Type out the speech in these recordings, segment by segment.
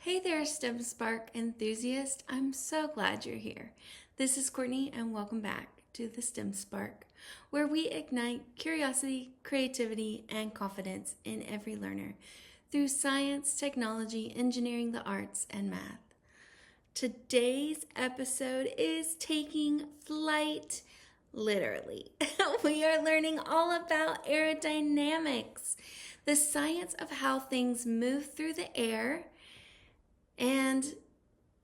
Hey there, STEM Spark enthusiast. I'm so glad you're here. This is Courtney, and welcome back to the STEM Spark, where we ignite curiosity, creativity, and confidence in every learner through science, technology, engineering, the arts, and math. Today's episode is taking flight, literally. We are learning all about aerodynamics, the science of how things move through the air. And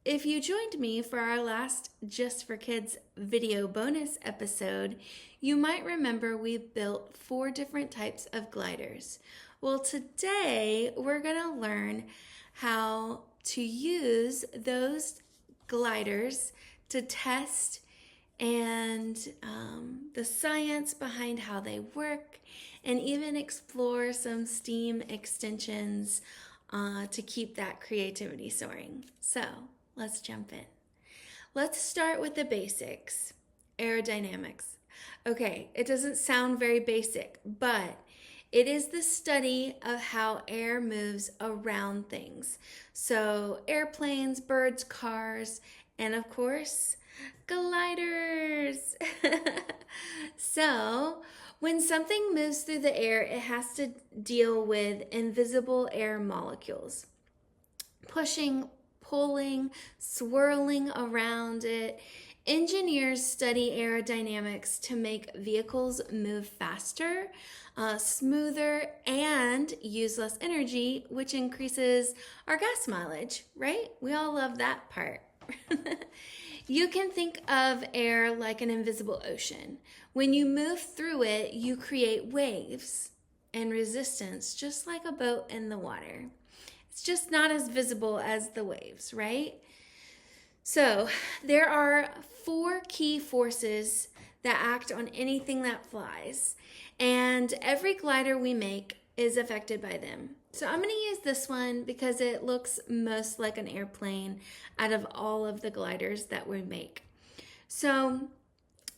if you joined me for our last Just for Kids video bonus episode, you might remember we built 4 different types of gliders. Well, today we're going to learn how to use those gliders to test and the science behind how they work, and even explore some STEAM extensions to keep that creativity soaring. So let's jump in. Let's start with the basics. Aerodynamics. Okay, it doesn't sound very basic, but it is the study of how air moves around things. So airplanes, birds, cars, and of course, gliders. So when something moves through the air, it has to deal with invisible air molecules, pushing, pulling, swirling around it. Engineers study aerodynamics to make vehicles move faster, smoother, and use less energy, which increases our gas mileage, right? We all love that part. You can think of air like an invisible ocean. When you move through it, you create waves and resistance, just like a boat in the water. It's just not as visible as the waves, right? So there are 4 key forces that act on anything that flies, and every glider we make is affected by them. So I'm going to use this one because it looks most like an airplane out of all of the gliders that we make. So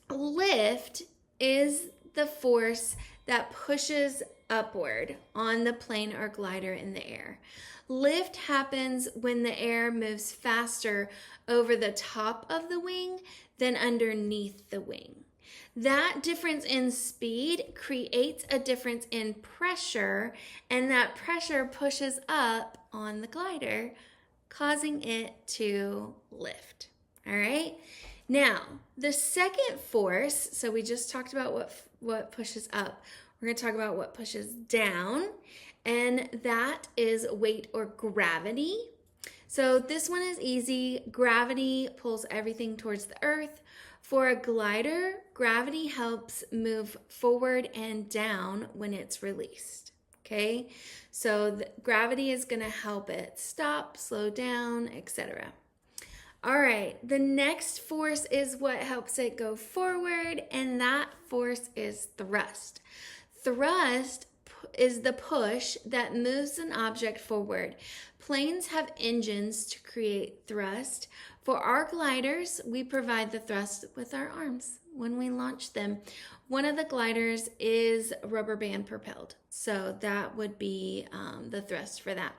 lift is the force that pushes upward on the plane or glider in the air. Lift happens when the air moves faster over the top of the wing than underneath the wing. That difference in speed creates a difference in pressure, and that pressure pushes up on the glider, causing it to lift. All right? Now, the second force, so we just talked about what pushes up. We're going to talk about what pushes down, and that is weight or gravity. So this one is easy. Gravity pulls everything towards the earth. For a glider, gravity helps move forward and down when it's released. Okay, so gravity is going to help it stop, slow down, etc. All right, the next force is what helps it go forward, and that force is thrust. Thrust is the push that moves an object forward. Planes have engines to create thrust. For our gliders, we provide the thrust with our arms when we launch them. One of the gliders is rubber band propelled, so that would be the thrust for that.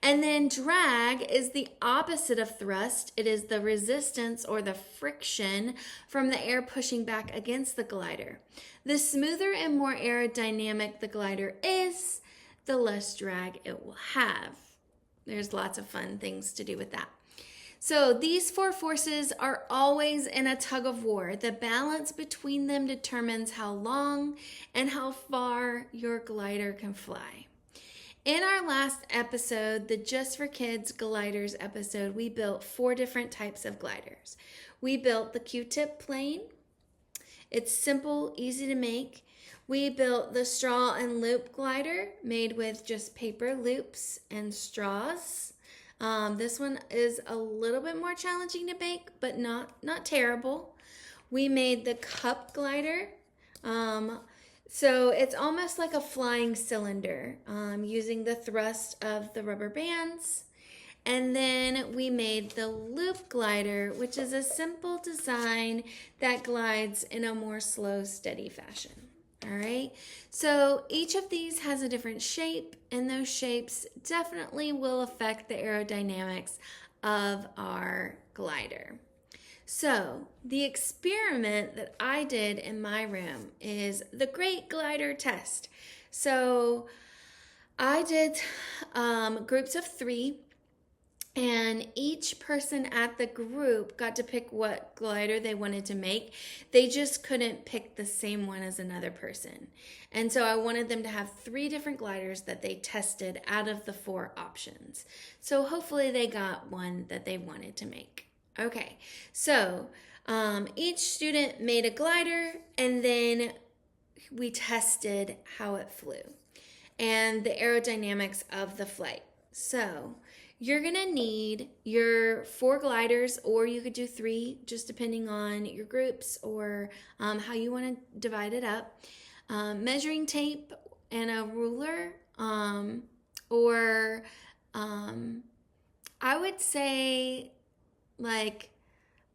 And then drag is the opposite of thrust. It is the resistance or the friction from the air pushing back against the glider. The smoother and more aerodynamic the glider is, the less drag it will have. There's lots of fun things to do with that. So these 4 forces are always in a tug of war. The balance between them determines how long and how far your glider can fly. In our last episode, the Just for Kids gliders episode, we built 4 different types of gliders. We built the Q-tip plane. It's simple, easy to make. We built the straw and loop glider made with just paper loops and straws. This one is a little bit more challenging to make, but not terrible. We made the cup glider. So it's almost like a flying cylinder, using the thrust of the rubber bands. And then we made the loop glider, which is a simple design that glides in a more slow, steady fashion. All right, so each of these has a different shape, and those shapes definitely will affect the aerodynamics of our glider. So, the experiment that I did in my room is the Great Glider Test. So, I did groups of 3, and each person at the group got to pick what glider they wanted to make. They just couldn't pick the same one as another person. And so I wanted them to have 3 different gliders that they tested out of the 4 options. So hopefully they got one that they wanted to make. Okay, so each student made a glider, and then we tested how it flew and the aerodynamics of the flight. So you're gonna need your 4 gliders, or you could do 3, just depending on your groups or how you want to divide it up. Measuring tape and a ruler, or I would say like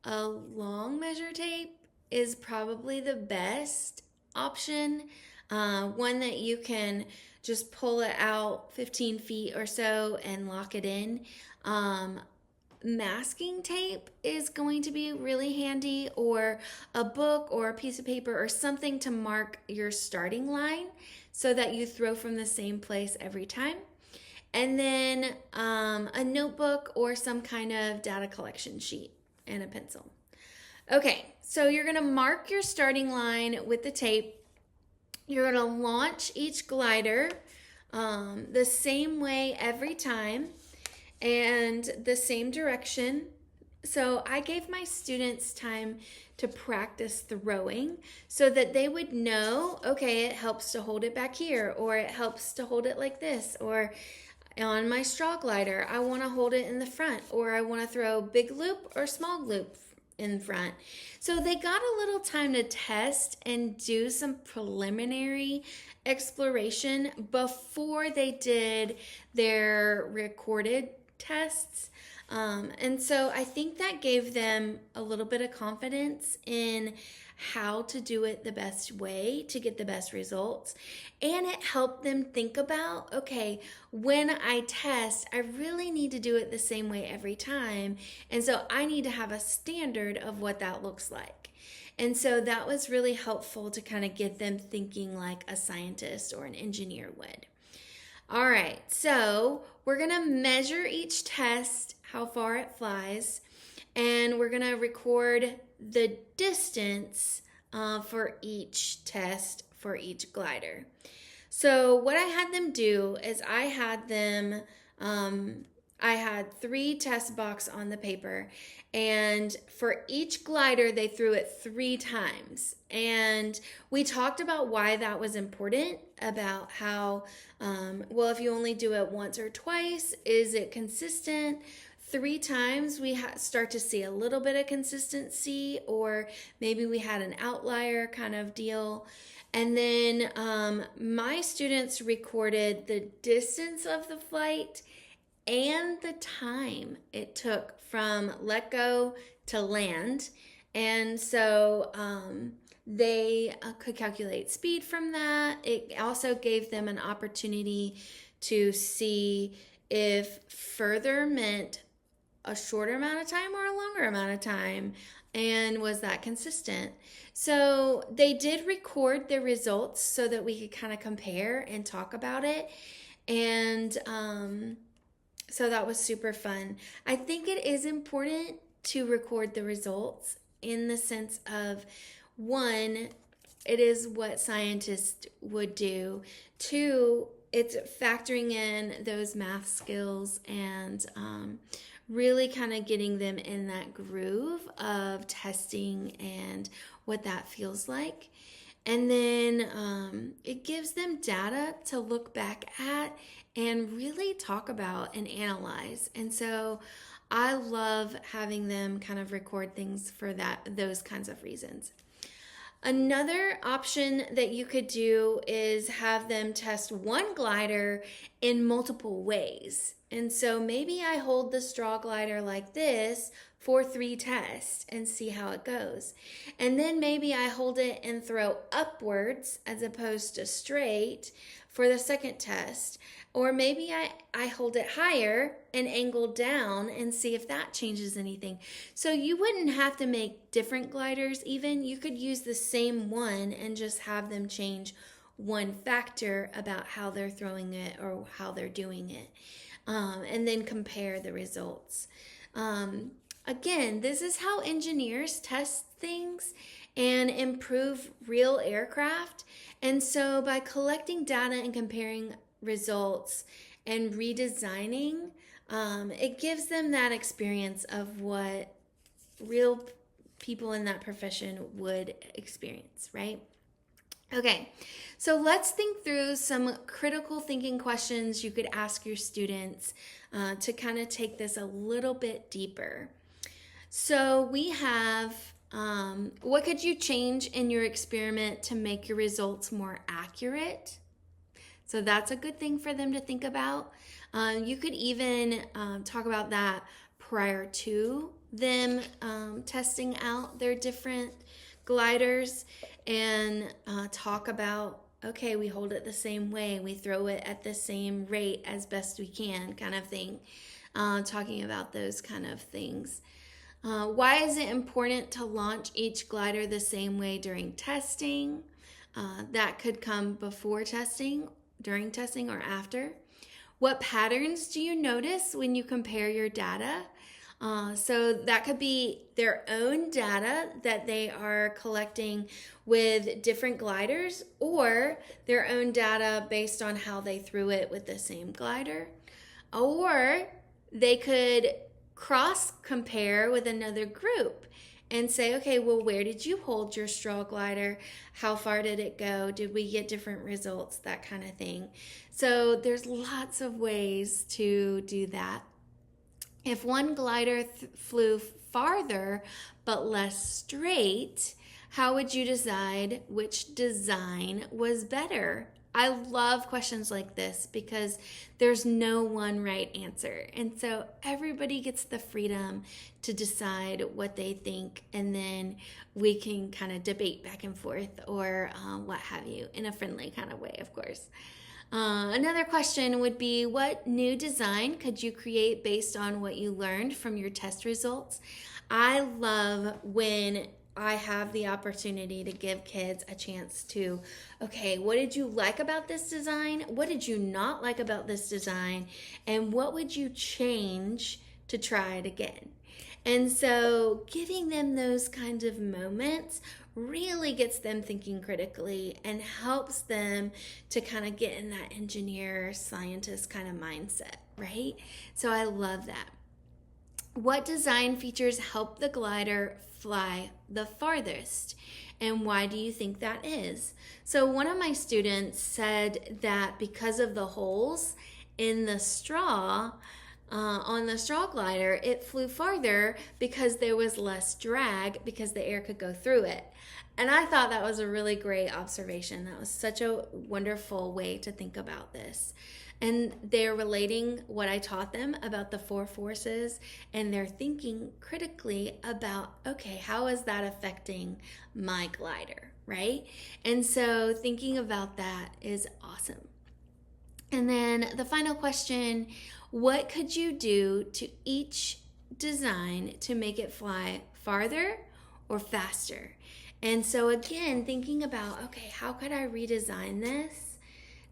a long measure tape is probably the best option. One that you can just pull it out 15 feet or so and lock it in. Masking tape is going to be really handy, or a book or a piece of paper or something to mark your starting line so that you throw from the same place every time. And then a notebook or some kind of data collection sheet and a pencil. Okay, so you're gonna mark your starting line with the tape. You're gonna launch each glider the same way every time and the same direction. So I gave my students time to practice throwing so that they would know, okay, it helps to hold it back here, or it helps to hold it like this, or on my straw glider, I want to hold it in the front, or I want to throw big loop or small loop in front. So they got a little time to test and do some preliminary exploration before they did their recorded tests. And so I think that gave them a little bit of confidence in how to do it the best way to get the best results. And it helped them think about, okay, when I test, I really need to do it the same way every time. And so I need to have a standard of what that looks like. And so that was really helpful to kind of get them thinking like a scientist or an engineer would. All right, so we're gonna measure each test, how far it flies, and we're gonna record the distance for each test for each glider. So what I had them do is I had 3 test boxes on the paper, and for each glider they threw it 3 times. And we talked about why that was important, about how, well, if you only do it once or twice, is it consistent? 3 times we start to see a little bit of consistency, or maybe we had an outlier kind of deal. And then my students recorded the distance of the flight and the time it took from let go to land. And so they could calculate speed from that. It also gave them an opportunity to see if further meant a shorter amount of time or a longer amount of time, and was that consistent. So they did record their results so that we could kind of compare and talk about it. And so that was super fun. I think it is important to record the results in the sense of, 1, it is what scientists would do. 2, it's factoring in those math skills and really kind of getting them in that groove of testing and what that feels like. And then it gives them data to look back at and really talk about and analyze. And so I love having them kind of record things for those kinds of reasons. Another option that you could do is have them test one glider in multiple ways. And so maybe I hold the straw glider like this for 3 tests and see how it goes. And then maybe I hold it and throw upwards as opposed to straight for the second test. Or maybe I hold it higher and angle down and see if that changes anything. So you wouldn't have to make different gliders even. You could use the same one and just have them change one factor about how they're throwing it or how they're doing it. And then compare the results. Again, this is how engineers test things and improve real aircraft. And so by collecting data and comparing results and redesigning, it gives them that experience of what real people in that profession would experience, right? Okay, so let's think through some critical thinking questions you could ask your students to kind of take this a little bit deeper. So we have, what could you change in your experiment to make your results more accurate? So that's a good thing for them to think about. You could even talk about that prior to them testing out their different gliders and talk about, okay, we hold it the same way, we throw it at the same rate as best we can, kind of thing. Talking about those kind of things. Why is it important to launch each glider the same way during testing? That could come before testing, during testing, or after. What patterns do you notice when you compare your data? So that could be their own data that they are collecting with different gliders, or their own data based on how they threw it with the same glider. Or they could cross compare with another group and say, okay, well, where did you hold your straw glider? How far did it go? Did we get different results? That kind of thing. So there's lots of ways to do that. If one glider flew farther but less straight, how would you decide which design was better? I love questions like this because there's no one right answer. And so everybody gets the freedom to decide what they think, and then we can kind of debate back and forth or what have you, in a friendly kind of way, of course. Another question would be, what new design could you create based on what you learned from your test results? I love when I have the opportunity to give kids a chance to, okay, what did you like about this design? What did you not like about this design? And what would you change to try it again? And so giving them those kinds of moments really gets them thinking critically and helps them to kind of get in that engineer, scientist kind of mindset, right? So I love that. What design features help the glider fly the farthest? And why do you think that is? So one of my students said that because of the holes in the straw, on the straw glider, it flew farther because there was less drag because the air could go through it. And I thought that was a really great observation. That was such a wonderful way to think about this. And they're relating what I taught them about the 4 forces, and they're thinking critically about, okay, how is that affecting my glider, right? And so thinking about that is awesome. And then the final question, what could you do to each design to make it fly farther or faster? And so again, thinking about, okay, how could I redesign this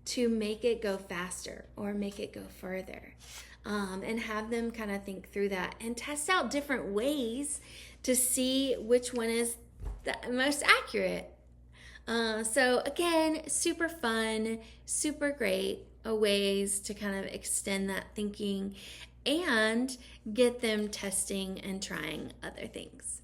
to make it go faster or make it go further? And have them kind of think through that and test out different ways to see which one is the most accurate. So again, super fun, super great ways to kind of extend that thinking and get them testing and trying other things.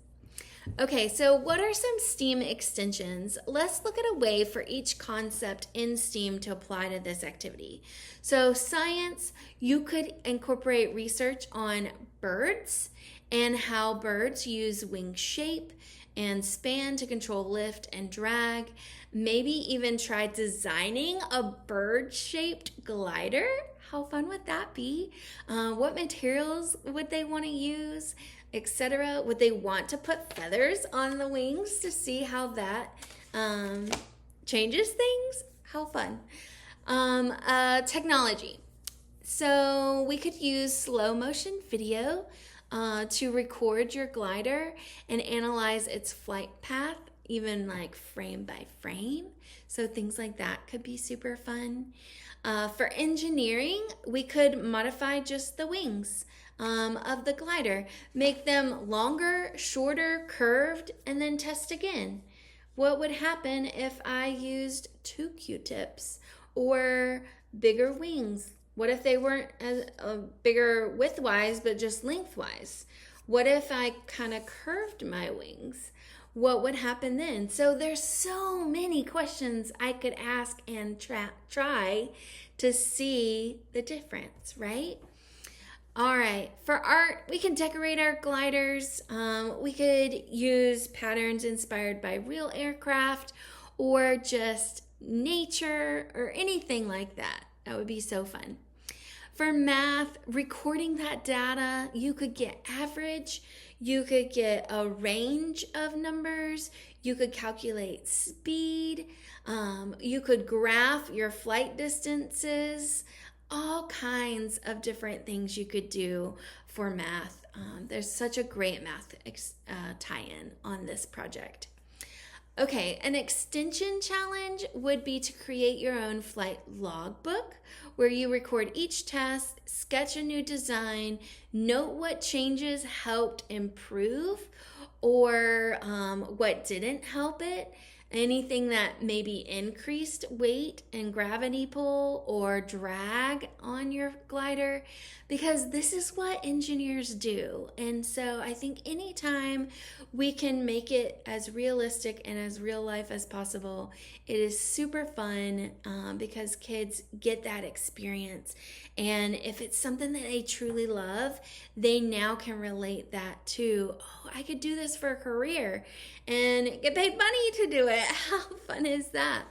Okay, so what are some STEAM extensions? Let's look at a way for each concept in STEAM to apply to this activity. So science, you could incorporate research on birds and how birds use wing shape and span to control lift and drag. Maybe even try designing a bird-shaped glider. How fun would that be? What materials would they want to use, etc.? Would they want to put feathers on the wings to see how that changes things? How fun. Technology. So we could use slow motion video to record your glider and analyze its flight path, even like frame by frame. So things like that could be super fun. For engineering, we could modify just the wings of the glider, make them longer, shorter, curved, and then test again. What would happen if I used 2 Q-tips or bigger wings? What if they weren't as bigger width-wise, but just lengthwise? What if I kind of curved my wings? What would happen then? So there's so many questions I could ask and try to see the difference, right? All right, for art, we can decorate our gliders. We could use patterns inspired by real aircraft or just nature or anything like that. That would be so fun. For math, recording that data, you could get average, you could get a range of numbers, you could calculate speed, you could graph your flight distances, all kinds of different things you could do for math. There's such a great math tie-in on this project. Okay, an extension challenge would be to create your own flight logbook where you record each test, sketch a new design, note what changes helped improve or what didn't help it, anything that maybe increased weight and gravity pull or drag on your glider, because this is what engineers do. And so I think anytime we can make it as realistic and as real life as possible, it is super fun because kids get that experience. And if it's something that they truly love, they now can relate that to, oh, I could do this for a career and get paid money to do it. How fun is that?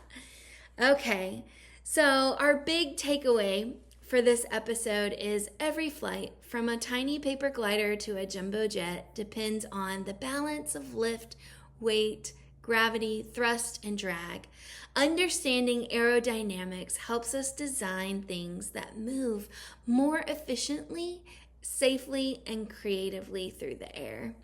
Okay, so our big takeaway for this episode is every flight, from a tiny paper glider to a jumbo jet, depends on the balance of lift, weight, gravity, thrust, and drag. Understanding aerodynamics helps us design things that move more efficiently, safely, and creatively through the air.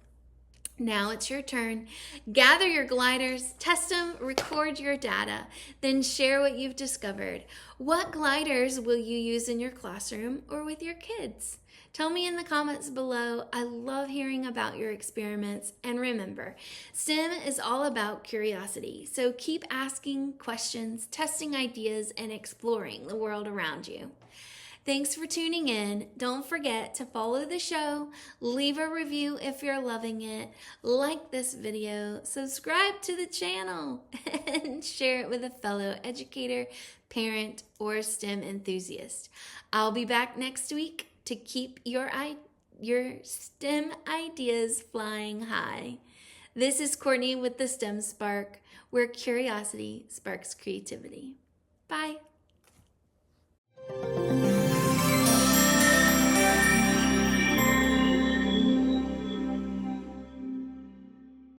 Now it's your turn. Gather your gliders, test them, record your data, then share what you've discovered. What gliders will you use in your classroom or with your kids? Tell me in the comments below. I love hearing about your experiments. And remember, STEM is all about curiosity. So keep asking questions, testing ideas, and exploring the world around you. Thanks for tuning in. Don't forget to follow the show, leave a review if you're loving it, like this video, subscribe to the channel, and share it with a fellow educator, parent, or STEM enthusiast. I'll be back next week to keep your STEM ideas flying high. This is Courtney with the STEM Spark, where curiosity sparks creativity. Bye.